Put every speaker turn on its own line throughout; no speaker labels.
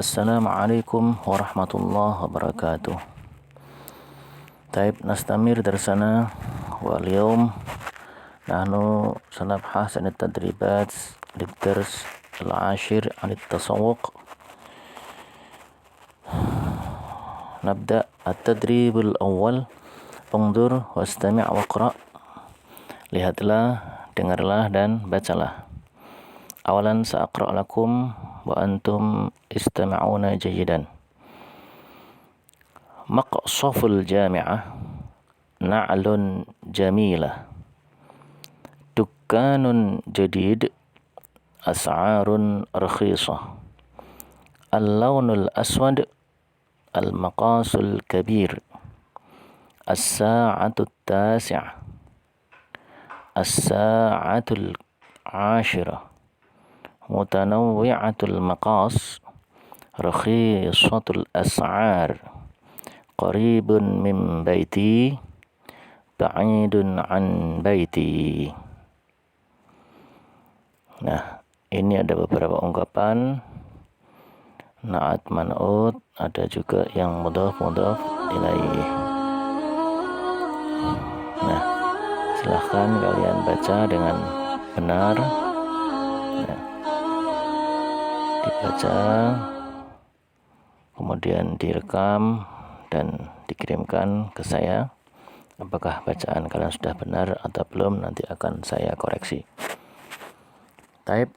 Assalamualaikum warahmatullahi wabarakatuh. طيب نستمر درسنا واليوم نحن سنبحث عن التدريبات للدرس العاشر عن التسوق. نبدأ التدريب الأول. انظر واستمع واقرأ. Lihatlah, dengarlah dan bacalah. Awalan sa'aqra' lakum wa antum istama'una jayidan. Maqsaful jami'ah, na'lun jamilah, dukkanun jadid, as'arun rakhisah, al-lawnul aswad, al-maqasul kabir, as-sa'atu tasi'ah, as-sa'atul 'ashirah, mutanawwi'atul maqas, rakhisatul as'ar, qaribun min baiti, ba'idun an baiti. Nah, ini ada beberapa ungkapan na'at man'ut, ada juga yang mudhaf ilaih. Nah, silahkan kalian baca dengan benar. Nah, dibaca, kemudian direkam dan dikirimkan ke saya. Apakah bacaan kalian sudah benar atau belum, nanti akan saya koreksi. Taib,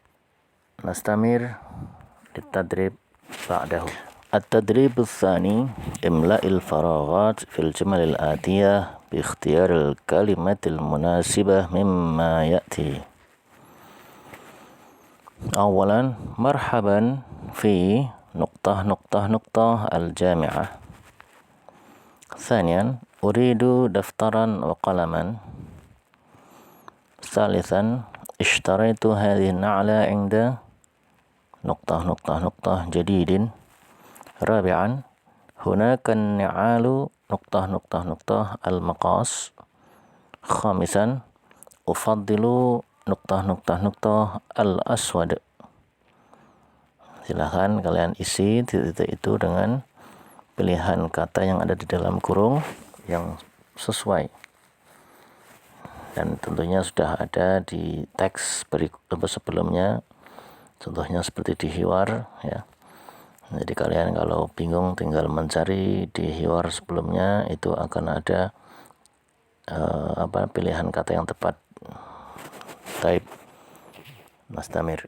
nastamir ditadrib ba'dahu. التدريب الثاني إملاء الفراغات في الجمل الآتية باختيار الكلمة المناسبة مما يأتي. أولا مرحبا في نقطة نقطة نقطة الجامعة. ثانيا أريد دفترا وقلما. ثالثا اشتريت هذه النعلة عند نقطة نقطة نقطة جديد. رابعا هناك النعال نقطة نقطة نقطة المقاس. خامسا أفضل نقطة نقطة نقطة الأسود. Silahkan kalian isi titik-titik itu dengan pilihan kata yang ada di dalam kurung yang sesuai, dan tentunya sudah ada di teks sebelumnya, contohnya seperti di hiwar ya. Jadi kalian kalau bingung tinggal mencari di hiwar sebelumnya, itu akan ada pilihan kata yang tepat. Taib, nastamir.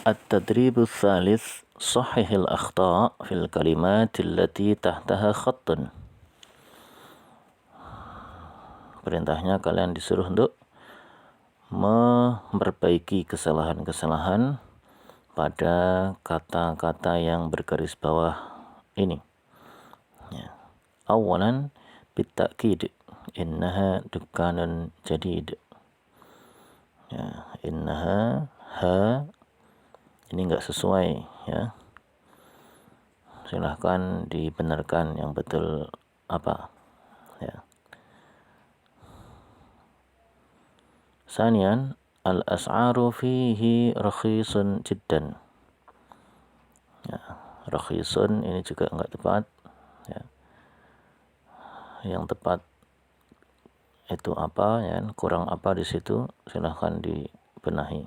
At-tadrib ats-tsalits صحح الأخطاء في الكلمات التي تحتها خط. Perintahnya kalian disuruh untuk memperbaiki kesalahan-kesalahan pada kata-kata yang bergaris bawah ini. Ya. Awalan bitta'kid, innaha dukkanun jadid. Ya, innaha ini enggak sesuai ya. Silahkan dibenarkan yang betul apa ya. Sanian al-as'aru fihi rakhisun jiddan. Ya, rakhisun ini juga enggak tepat ya. Yang tepat itu apa ya, kurang apa di situ, silahkan dibenahi.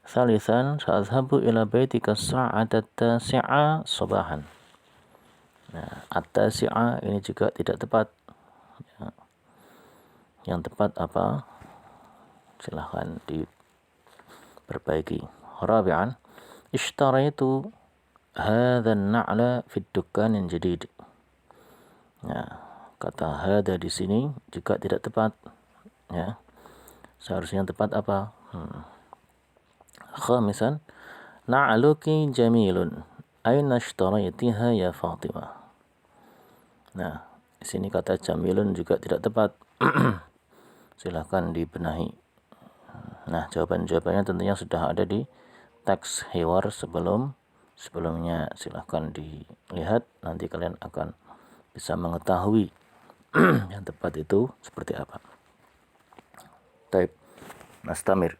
Salisan sa'adhabu ila baitika sa'ata tasi'a subahan. Nah, at-tasi'a ini juga tidak tepat ya. Yang tepat apa, silahkan diperbaiki. Rabi'an ishtaraitu hadha an-na'la fi dukkanin jadid. Nah, kata hadha di sini juga tidak tepat ya. Seharusnya tepat apa? Khamisan na'luki jamilun, aina ishtaraitiha ya Fatimah. Nah, di sini kata jamilun juga tidak tepat. Silahkan dibenahi. Nah, jawaban-jawabannya tentunya sudah ada di teks hiwar sebelumnya. Silahkan dilihat, nanti kalian akan bisa mengetahui yang tepat itu seperti apa. Taib, nastamir.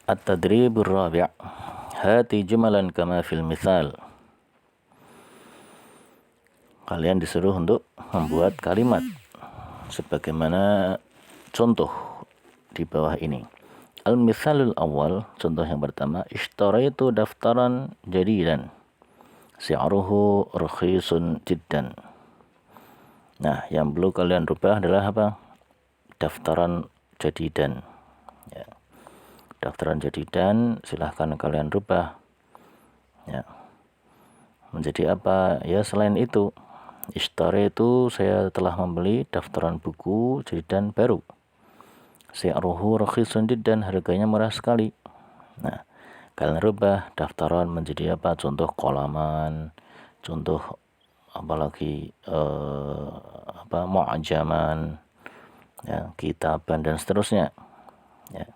At-tadribur rabi'. Hati jumalan kama fil misal. kalian disuruh untuk membuat kalimat sebagaimana contoh di bawah ini. Al-mithalul awal, contoh yang pertama, ishtaraitu daftaran jadidan si'ruhu rakhisun jiddan. Nah, yang perlu kalian rubah adalah apa? Daftaran jadidan. Ya. Daftaran jadidan silahkan kalian rubah. Ya. Menjadi apa? Ya, selain itu, ishtaraitu, saya telah membeli daftaran buku jadidan baru. Si'ruhu rakhisun jiddan, harganya murah sekali. Nah, kalian rubah daftaran menjadi apa? Contoh kolaman, contoh apalagi mu'ajaman, ya, kitaban dan seterusnya. Ya.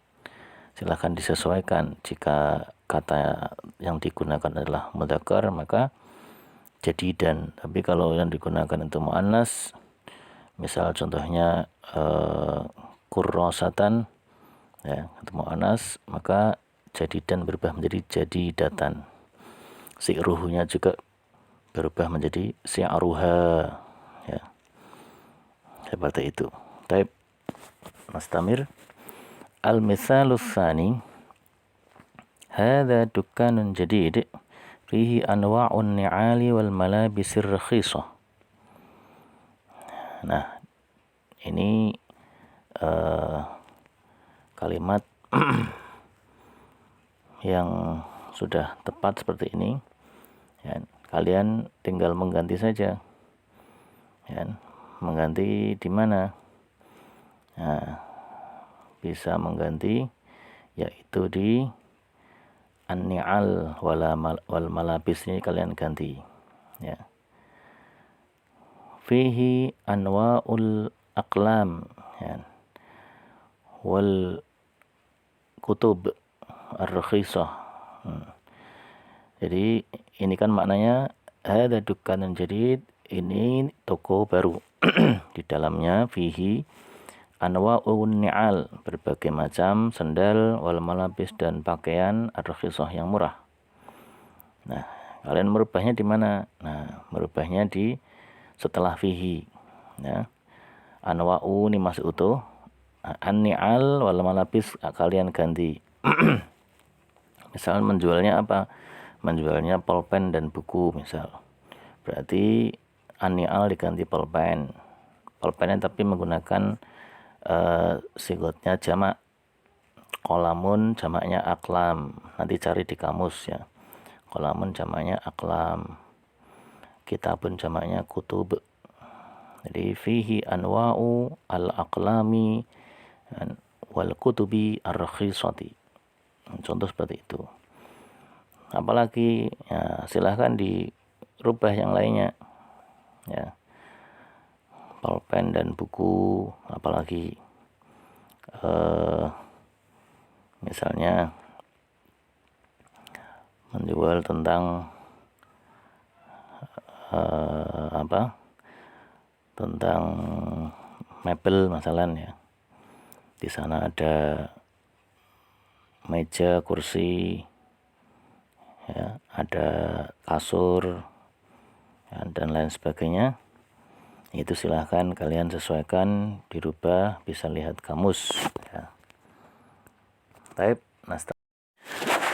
Silahkan disesuaikan. Jika kata yang digunakan adalah mudzakkar maka jadidan. Tapi kalau yang digunakan itu muannas, misal contohnya kurrosatan, ya, itu muannas, maka jadidan berubah menjadi jadidatan. Si'ruhunya juga berubah menjadi si'ruha, ya, seperti itu. Taib, nastamir. Al-mithalus tsani, hadza dukkanun jadid fihi anwa'un ni'ali wal malabisir rakhisah. Nah, ini kalimat yang sudah tepat seperti ini, ya, kalian tinggal mengganti saja, ya, mengganti di mana? Nah, bisa mengganti yaitu di an-ni'al wal malabis, ini kalian ganti, ya. Fihi anwa'ul aqlam, ya, wal kutub ar-rakhisah. Jadi ini kan maknanya ada dukkanan jadid, ini toko baru. Di dalamnya fihi anwa'un ni'al, berbagai macam sendal, wal malabis, dan pakaian ar-rakhisah yang murah. Nah, kalian merubahnya di mana? Nah, merubahnya di setelah fihi, ya. Anwa'u ini masih utuh, an-ni'al wal malabis kalian ganti. Misal menjualnya apa? Menjualnya pulpen dan buku misal. Berarti an-ni'al diganti pulpen. Pulpennya tapi menggunakan sigotnya jamak. Qalamun jamaknya aqlam. Nanti cari di kamus, ya. Qalamun jamaknya aqlam. Kitabun jamaknya kutub. Jadi fihi anwa'u al-aqlami wal kutubi ar-rakhisati. Contoh seperti itu. Apalagi, ya, silahkan dirubah yang lainnya, ya. Pulpen dan buku, apalagi misalnya menjual tentang tentang mebel masalan, ya. Di sana ada meja, kursi, ya, ada kasur, ya, dan lain sebagainya. Itu silahkan kalian sesuaikan, dirubah, bisa lihat kamus, ya. Baik,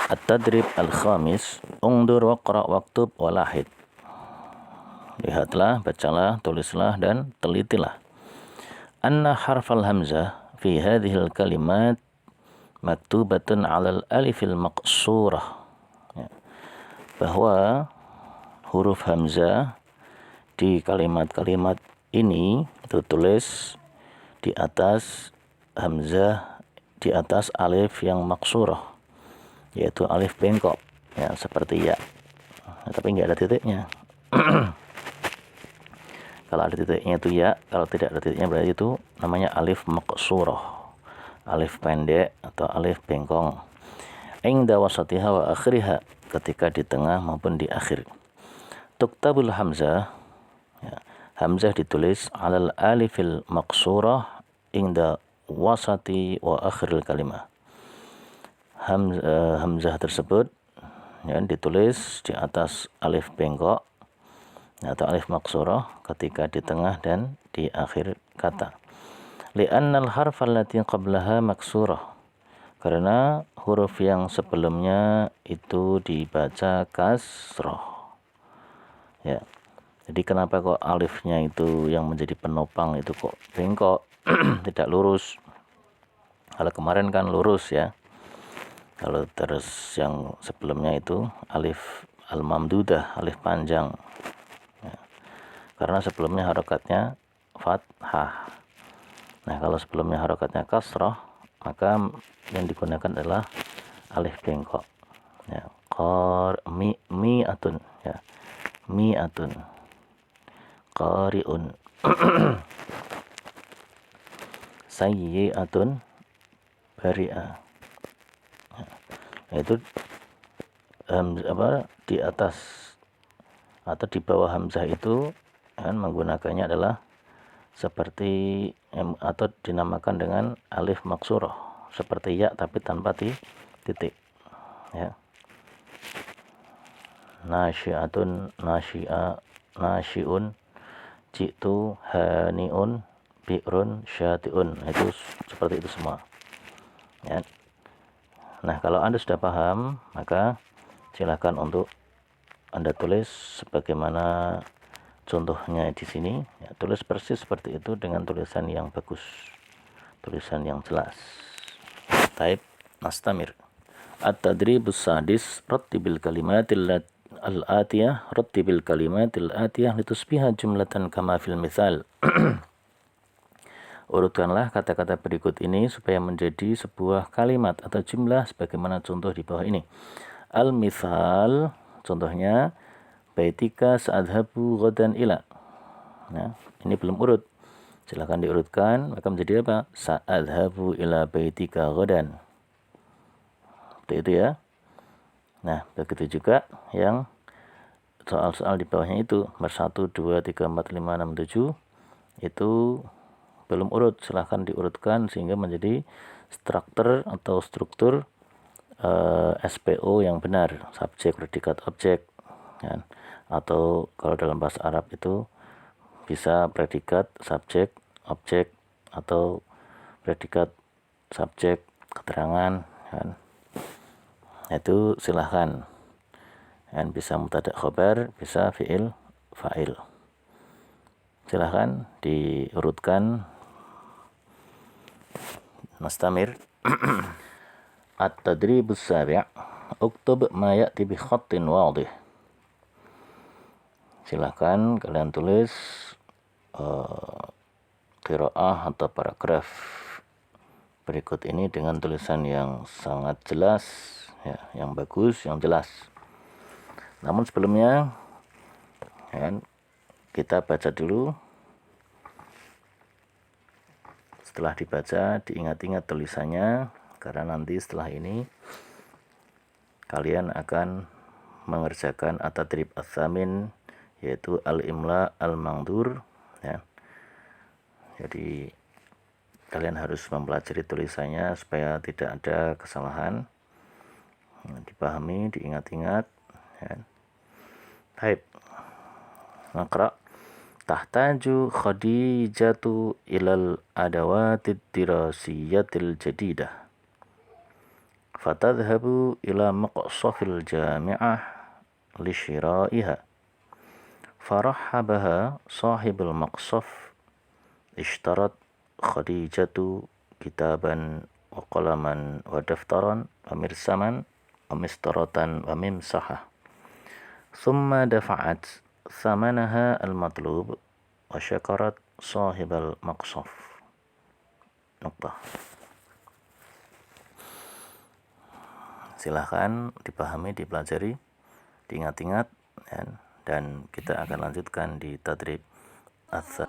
at-tadrib al-khamis, ungdur waqra waktub walahid. Lihatlah, bacalah, tulislah, dan telitilah. Anna harfal hamzah fi hadhil kalimat maktubatun 'alal alifil maqsurah, ya. Bahwa huruf hamzah di kalimat-kalimat ini tertulis di atas hamzah, di atas alif yang maksurah, yaitu alif bengkok, ya, seperti ya. Nah, tapi nggak ada titiknya. Kalau ada titiknya itu ya, kalau tidak ada titiknya berarti itu namanya alif maqsurah, alif pendek atau alif bengkong. Inda wasatiha wa akhiriha, ketika di tengah maupun di akhir. Tuktabul hamzah, ya, hamzah ditulis alal alifil maqsurah inda wasati wa akhiril kalimah. Hamzah tersebut, ya, ditulis di atas alif bengkok atau alif maksurah ketika di tengah dan di akhir kata. Li'annal harfa allati qablaha maksurah, karena huruf yang sebelumnya itu dibaca kasroh. Ya. Jadi kenapa kok alifnya itu yang menjadi penopang itu kok bengkok, tidak lurus? Kalau kemarin kan lurus ya. Kalau terus yang sebelumnya itu alif al-mamdudah, alif panjang. Ya. Karena sebelumnya harokatnya fathah. Nah, kalau sebelumnya harokatnya kasroh, maka yang digunakan adalah alif bengkok. Ya, mi'atun, ya, mi'atun, qari'un, sayyi'atun, bari'ah. Nah, itu di atas atau di bawah hamzah itu kan menggunakannya adalah seperti atau dinamakan dengan alif maksurah, seperti ya tapi tanpa titik, ya. Nasyi'atun, nasyi'un, jitu, hani'un, bi'run, syati'un. Itu seperti itu semua, ya. Nah, kalau Anda sudah paham, maka silakan untuk Anda tulis sebagaimana contohnya di sini, ya, tulis persis seperti itu dengan tulisan yang bagus, tulisan yang jelas. Taib nastamir. At-tadribus sadis, rattibil kalimatil al-atiyah, rattibil kalimatil atiyah litusbiha jumlatan kama fil mithal. Urutkanlah kata-kata berikut ini supaya menjadi sebuah kalimat atau jumlah sebagaimana contoh di bawah ini. Al-mithal, contohnya, baitika sa'adhabu ghadan ila. Nah, ini belum urut. Silakan diurutkan, maka menjadi apa? Sa'adhabu ila baitika ghadan. Seperti itu ya. Nah, begitu juga yang soal-soal di bawahnya itu, nomor 1, 2, 3, 4, 5, 6, 7, itu belum urut. Silahkan diurutkan sehingga menjadi struktur SPO yang benar, subjek, predikat, objek, kan? Atau kalau dalam bahasa Arab itu bisa predikat, subjek, objek, atau predikat, subjek, keterangan, kan? Itu silahkan, kan? Bisa mubtada khobar, bisa fi'il fa'il. Silahkan diurutkan. Nastamir. At-tadribus sabi', uktub ma ya'ti bi khattin wadih. Silahkan kalian tulis qiraah atau paragraf berikut ini dengan tulisan yang sangat jelas, ya, yang bagus, yang jelas. Namun sebelumnya, kan, kita baca dulu. Setelah dibaca, diingat-ingat tulisannya, karena nanti setelah ini kalian akan mengerjakan at-tadrib ats-tsamin, yaitu al-imla al-mangdur, ya. Jadi kalian harus mempelajari tulisannya supaya tidak ada kesalahan. Dipahami, diingat-ingat, ya. Baik. Naqra. Tahtaju Khadijatu ilal adawatid dirasiyatil jadidah. Fatadhabu ila maqsafil jami'ah lishiraiha. Farahhabaha sahibul maqsaf. Ishtarat Khadijatu kitaban wa qalaman wa daftaran wa mirsaman wa mistaratan wa mimsahah. Thumma dafa'at thamanaha al-matlub wa syakarat sahibal maqsaf. Nuqtah. Silahkan dipahami, dipelajari, diingat-ingat, dan kita akan lanjutkan di tadrib ats